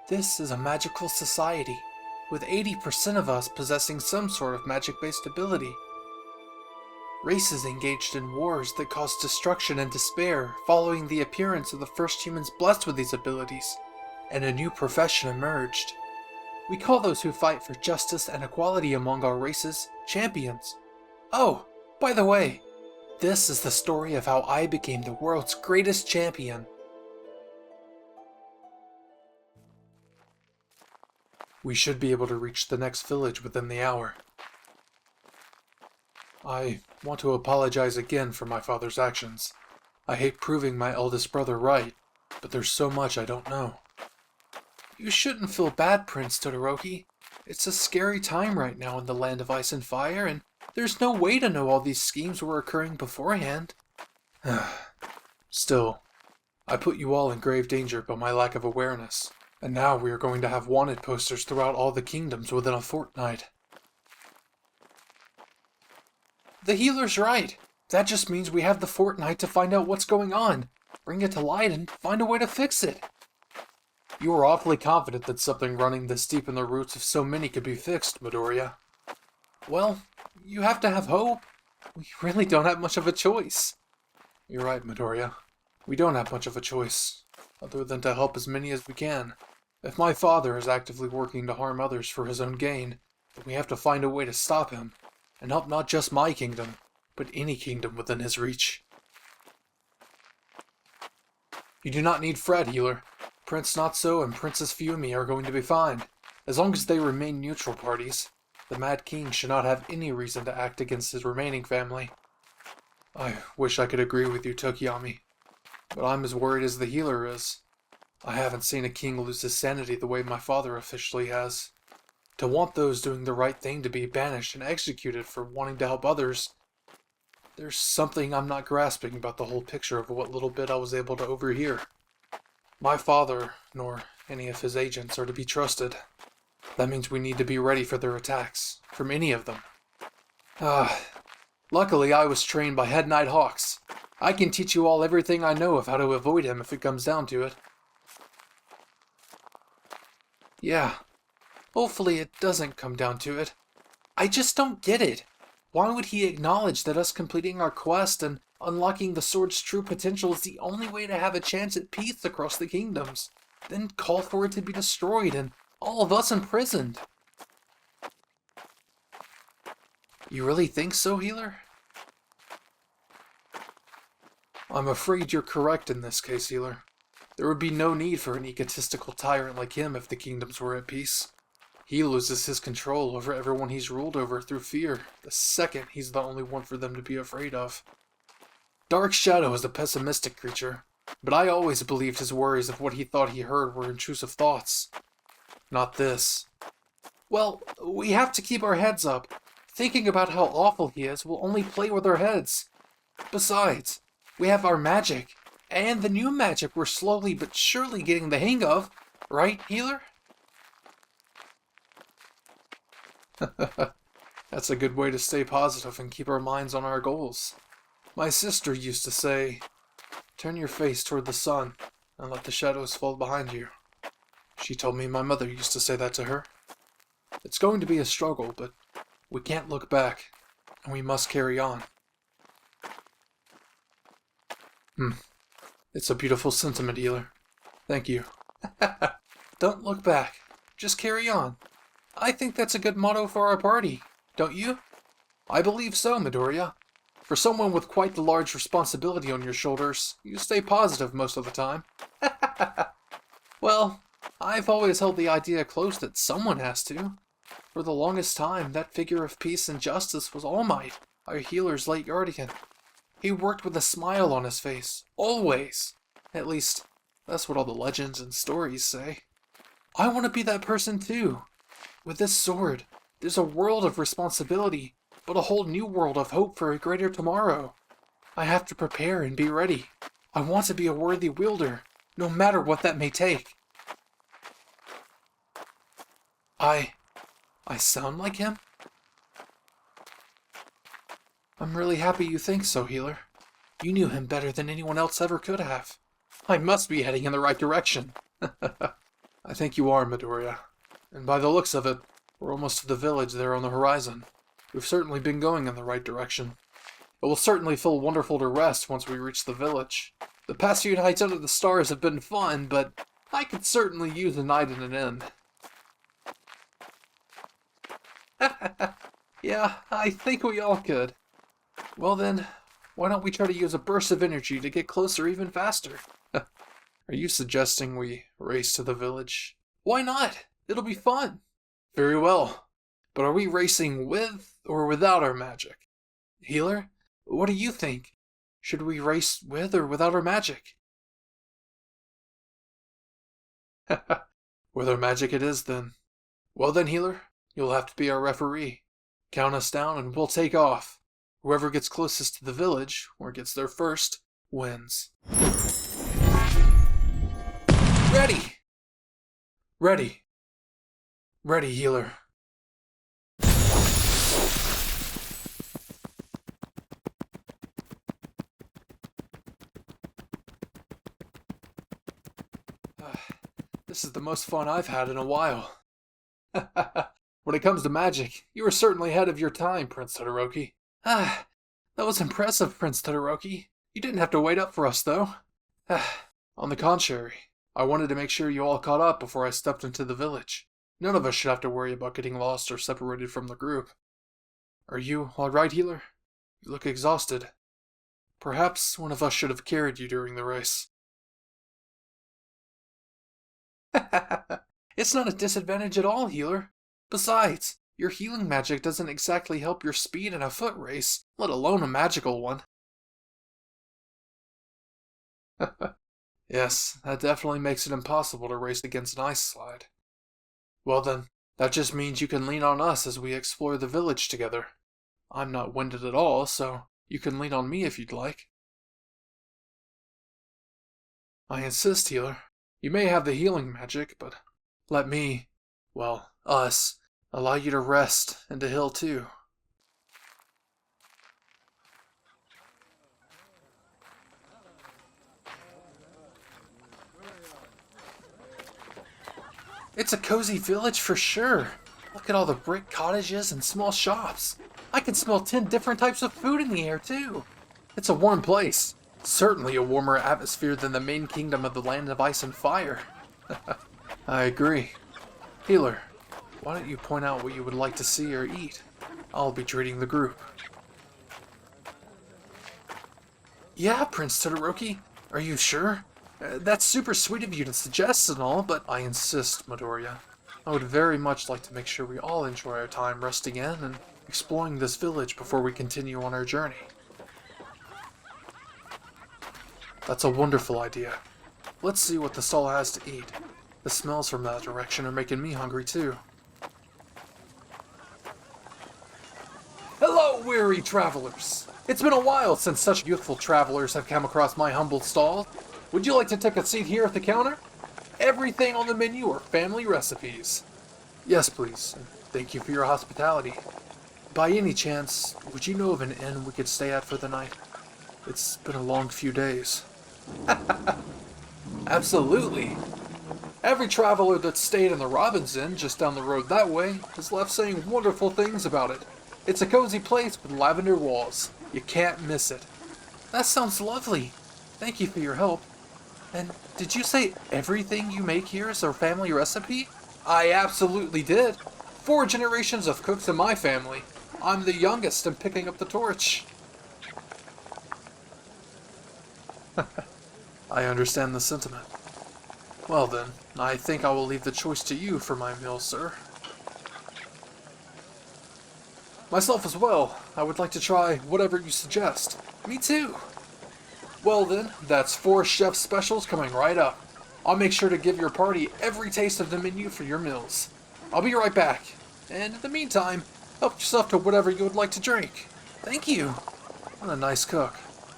This is a magical society, with 80% of us possessing some sort of magic-based ability. Races engaged in wars that caused destruction and despair following the appearance of the first humans blessed with these abilities, and a new profession emerged. We call those who fight for justice and equality among our races champions. Oh, by the way, this is the story of how I became the world's greatest champion. We should be able to reach the next village within the hour. I want to apologize again for my father's actions. I hate proving my eldest brother right, but there's so much I don't know. You shouldn't feel bad, Prince Todoroki. It's a scary time right now in the land of ice and fire, and there's no way to know all these schemes were occurring beforehand. Still, I put you all in grave danger by my lack of awareness, and now we are going to have wanted posters throughout all the kingdoms within a fortnight. The healer's right. That just means we have the fortnight to find out what's going on, bring it to light, and find a way to fix it. You are awfully confident that something running this deep in the roots of so many could be fixed, Midorya. Well, you have to have hope. We really don't have much of a choice. You're right, Midorya. We don't have much of a choice, other than to help as many as we can. If my father is actively working to harm others for his own gain, then we have to find a way to stop him, and help not just my kingdom, but any kingdom within his reach. You do not need fret, healer. Prince Natsu and Princess Fumi are going to be fine, as long as they remain neutral parties. The Mad King should not have any reason to act against his remaining family. I wish I could agree with you, Tokoyami, but I'm as worried as the healer is. I haven't seen a king lose his sanity the way my father officially has. To want those doing the right thing to be banished and executed for wanting to help others, there's something I'm not grasping about the whole picture of what little bit I was able to overhear. My father, nor any of his agents, are to be trusted. That means we need to be ready for their attacks, from any of them. Luckily I was trained by Head Knight Hawks. I can teach you all everything I know of how to avoid him if it comes down to it. Yeah, hopefully it doesn't come down to it. I just don't get it. Why would he acknowledge that us completing our quest and unlocking the sword's true potential is the only way to have a chance at peace across the kingdoms, then call for it to be destroyed and all of us imprisoned? You really think so, healer? I'm afraid you're correct in this case, healer. There would be no need for an egotistical tyrant like him if the kingdoms were at peace. He loses his control over everyone he's ruled over through fear, the second he's the only one for them to be afraid of. Dark Shadow is a pessimistic creature, but I always believed his worries of what he thought he heard were intrusive thoughts. Not this. Well, we have to keep our heads up. Thinking about how awful he is will only play with our heads. Besides, we have our magic, and the new magic we're slowly but surely getting the hang of. Right, healer? That's a good way to stay positive and keep our minds on our goals. My sister used to say, turn your face toward the sun and let the shadows fall behind you. She told me my mother used to say that to her. It's going to be a struggle, but we can't look back, and we must carry on. It's a beautiful sentiment, healer. Thank you. Don't look back. Just carry on. I think that's a good motto for our party, don't you? I believe so, Midorya. For someone with quite the large responsibility on your shoulders, you stay positive most of the time. Well, I've always held the idea close that someone has to. For the longest time, that figure of peace and justice was All Might, our healer's late guardian. He worked with a smile on his face, always. At least, that's what all the legends and stories say. I want to be that person too. With this sword, there's a world of responsibility, but a whole new world of hope for a greater tomorrow. I have to prepare and be ready. I want to be a worthy wielder, no matter what that may take. I sound like him? I'm really happy you think so, healer. You knew him better than anyone else ever could have. I must be heading in the right direction. I think you are, Midoriya. And by the looks of it, we're almost to the village there on the horizon. We've certainly been going in the right direction. It will certainly feel wonderful to rest once we reach the village. The past few nights under the stars have been fun, but I could certainly use a night in an inn. Yeah, I think we all could. Well then, why don't we try to use a burst of energy to get closer even faster? Are you suggesting we race to the village? Why not? It'll be fun. Very well. But are we racing with or without our magic? Healer, what do you think? Should we race with or without our magic? With our magic it is then. Well then, Healer, you'll have to be our referee. Count us down and we'll take off. Whoever gets closest to the village, or gets there first, wins. Ready! Ready. Ready, Healer. This is the most fun I've had in a while. When it comes to magic, you are certainly ahead of your time, Prince Todoroki. That was impressive, Prince Todoroki. You didn't have to wait up for us, though. On the contrary, I wanted to make sure you all caught up before I stepped into the village. None of us should have to worry about getting lost or separated from the group. Are you all right, Healer? You look exhausted. Perhaps one of us should have carried you during the race. It's not a disadvantage at all, Healer. Besides, your healing magic doesn't exactly help your speed in a foot race, let alone a magical one. Yes, that definitely makes it impossible to race against an ice slide. Well then, that just means you can lean on us as we explore the village together. I'm not winded at all, so you can lean on me if you'd like. I insist, Healer. You may have the healing magic, but let me, well, us, allow you to rest and to heal too. It's a cozy village for sure. Look at all the brick cottages and small shops. I can smell 10 different types of food in the air too. It's a warm place. Certainly a warmer atmosphere than the main kingdom of the land of ice and fire. I agree. Healer, why don't you point out what you would like to see or eat? I'll be treating the group. Yeah, Prince Todoroki. Are you sure? That's super sweet of you to suggest and all, but I insist, Midorya. I would very much like to make sure we all enjoy our time resting in and exploring this village before we continue on our journey. That's a wonderful idea. Let's see what the stall has to eat. The smells from that direction are making me hungry too. Hello, weary travelers! It's been a while since such youthful travelers have come across my humble stall. Would you like to take a seat here at the counter? Everything on the menu are family recipes. Yes, please. Thank you for your hospitality. By any chance, would you know of an inn we could stay at for the night? It's been a long few days. Absolutely. Every traveler that's stayed in the Robin's Inn just down the road that way has left saying wonderful things about it. It's a cozy place with lavender walls. You can't miss it. That sounds lovely. Thank you for your help. And did you say everything you make here is our family recipe? I absolutely did. 4 generations of cooks in my family. I'm the youngest and picking up the torch. I understand the sentiment. Well then, I think I will leave the choice to you for my meal, sir. Myself as well. I would like to try whatever you suggest. Me too. Well then, that's 4 chef specials coming right up. I'll make sure to give your party every taste of the menu for your meals. I'll be right back. And in the meantime, help yourself to whatever you would like to drink. Thank you. What a nice cook.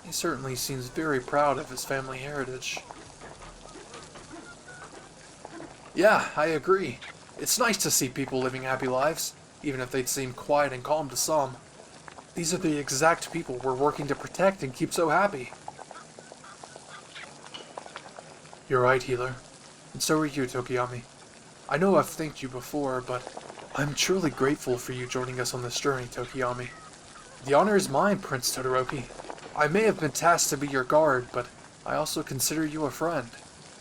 He certainly seems very proud of his family heritage. Yeah, I agree. It's nice to see people living happy lives, even if they'd seem quiet and calm to some. These are the exact people we're working to protect and keep so happy. You're right, Healer. And so are you, Tokoyami. I know I've thanked you before, but I'm truly grateful for you joining us on this journey, Tokoyami. The honor is mine, Prince Todoroki. I may have been tasked to be your guard, but I also consider you a friend.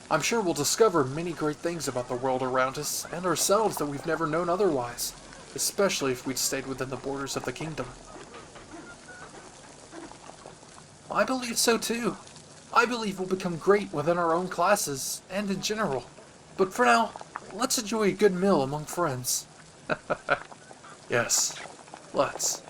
I'm sure we'll discover many great things about the world around us and ourselves that we've never known otherwise, especially if we'd stayed within the borders of the kingdom. I believe so too. I believe we'll become great within our own classes and in general. But for now, let's enjoy a good meal among friends. Yes, let's.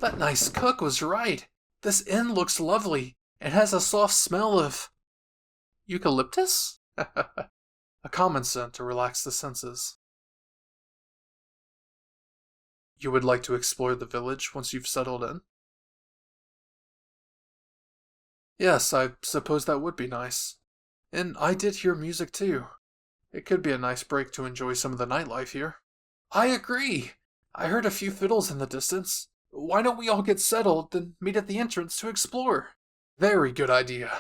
That nice cook was right. This inn looks lovely. It has a soft smell of... eucalyptus? A common scent to relax the senses. You would like to explore the village once you've settled in? Yes, I suppose that would be nice. And I did hear music too. It could be a nice break to enjoy some of the nightlife here. I agree! I heard a few fiddles in the distance. Why don't we all get settled, then meet at the entrance to explore? Very good idea.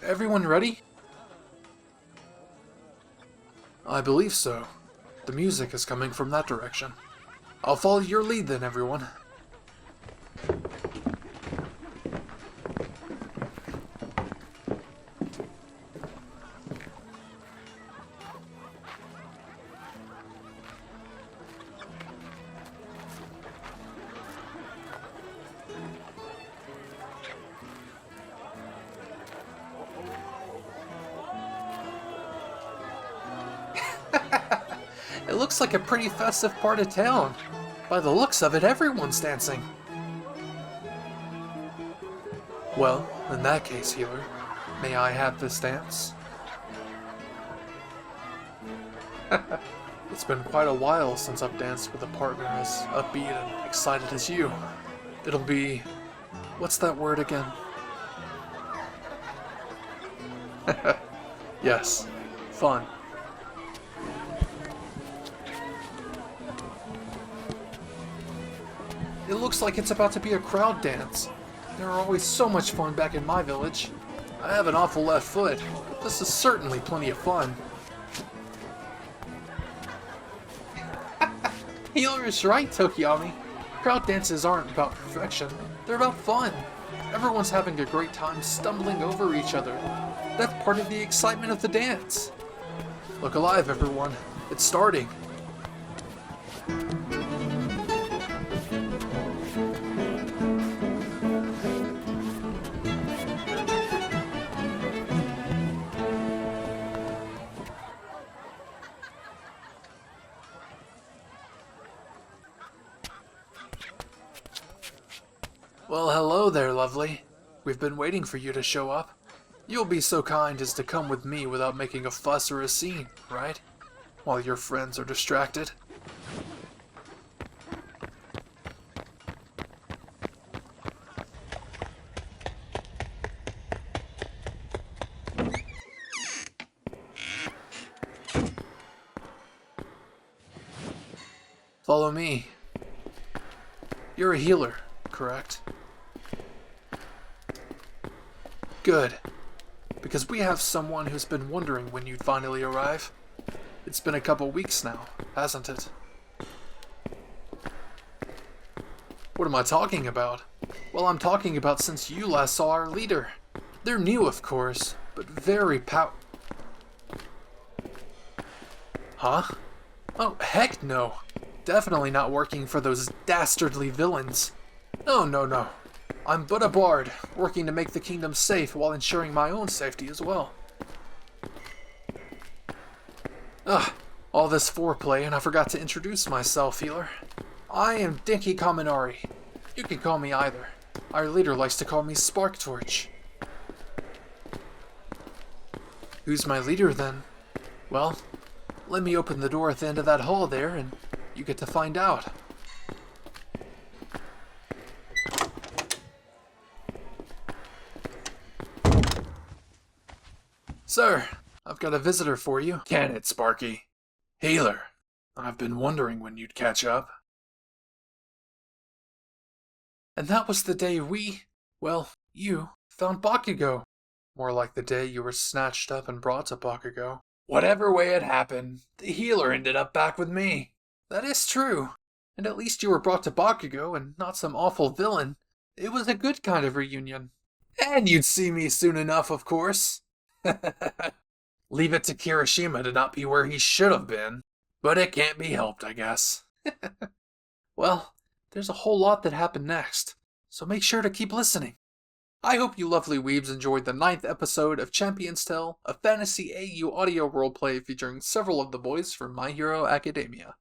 Everyone ready? I believe so. The music is coming from that direction. I'll follow your lead then, everyone. It looks like a pretty festive part of town. By the looks of it, everyone's dancing. Well, in that case, healer, may I have this dance? It's been quite a while since I've danced with a partner as upbeat and excited as you. It'll be... what's that word again? Yes, fun. It looks like it's about to be a crowd dance. There are always so much fun back in my village. I have an awful left foot, but this is certainly plenty of fun. Healer is right, Tokoyami. Crowd dances aren't about perfection, they're about fun. Everyone's having a great time stumbling over each other. That's part of the excitement of the dance. Look alive, everyone. It's starting. Well, hello there, lovely. We've been waiting for you to show up. You'll be so kind as to come with me without making a fuss or a scene, right? While your friends are distracted. Follow me. You're a healer, correct? Good. Because we have someone who's been wondering when you'd finally arrive. It's been a couple weeks now, hasn't it? What am I talking about? Well, I'm talking about since you last saw our leader. They're new, of course, but very Huh? Oh, heck no. Definitely not working for those dastardly villains. No. I'm but a bard, working to make the kingdom safe while ensuring my own safety as well. All this foreplay and I forgot to introduce myself, healer. I am Denki Kaminari. You can call me either. Our leader likes to call me Spark Torch. Who's my leader then? Well, let me open the door at the end of that hall there, and you get to find out. Sir, I've got a visitor for you. Can it, Sparky? Healer, I've been wondering when you'd catch up. And that was the day you found Bakugo. More like the day you were snatched up and brought to Bakugo. Whatever way it happened, the healer ended up back with me. That is true. And at least you were brought to Bakugo and not some awful villain. It was a good kind of reunion. And you'd see me soon enough, of course. Leave it to Kirishima to not be where he should have been. But it can't be helped, I guess. Well, there's a whole lot that happened next, so make sure to keep listening. I hope you lovely weebs enjoyed the 9th episode of Champion's Tale, a fantasy AU audio roleplay featuring several of the boys from My Hero Academia.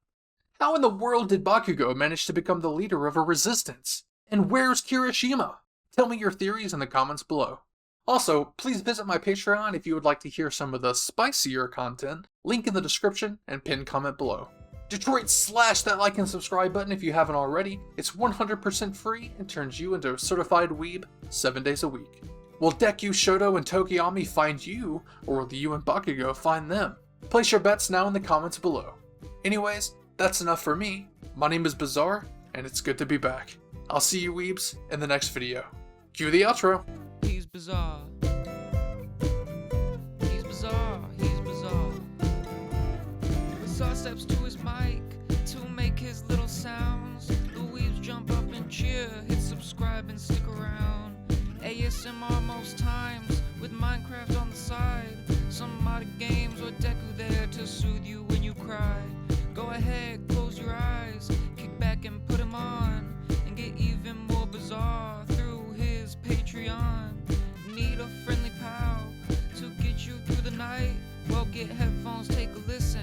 How in the world did Bakugo manage to become the leader of a resistance? And where's Kirishima? Tell me your theories in the comments below. Also, please visit my Patreon if you would like to hear some of the spicier content, link in the description and pinned comment below. Detroit, slash that like and subscribe button if you haven't already. It's 100% free and turns you into a certified weeb 7 days a week. Will Deku, Shoto, and Tokoyami find you, or will you and Bakugo find them? Place your bets now in the comments below. Anyways, that's enough for me. My name is Bizarre, and it's good to be back. I'll see you weebs in the next video. Cue the outro. He's bizarre. He's bizarre. He's bizarre. Bizarre steps to his mic to make his little sounds. The weebs jump up and cheer. Hit subscribe and stick around. ASMR most times with Minecraft on the side. Some modded games or Deku there to soothe you when you cry. Go ahead, close your eyes, kick back and put him on, and get even more bizarre through his Patreon. Need a friendly pal to get you through the night? Well, get headphones, take a listen,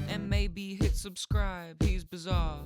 and maybe hit subscribe. He's bizarre.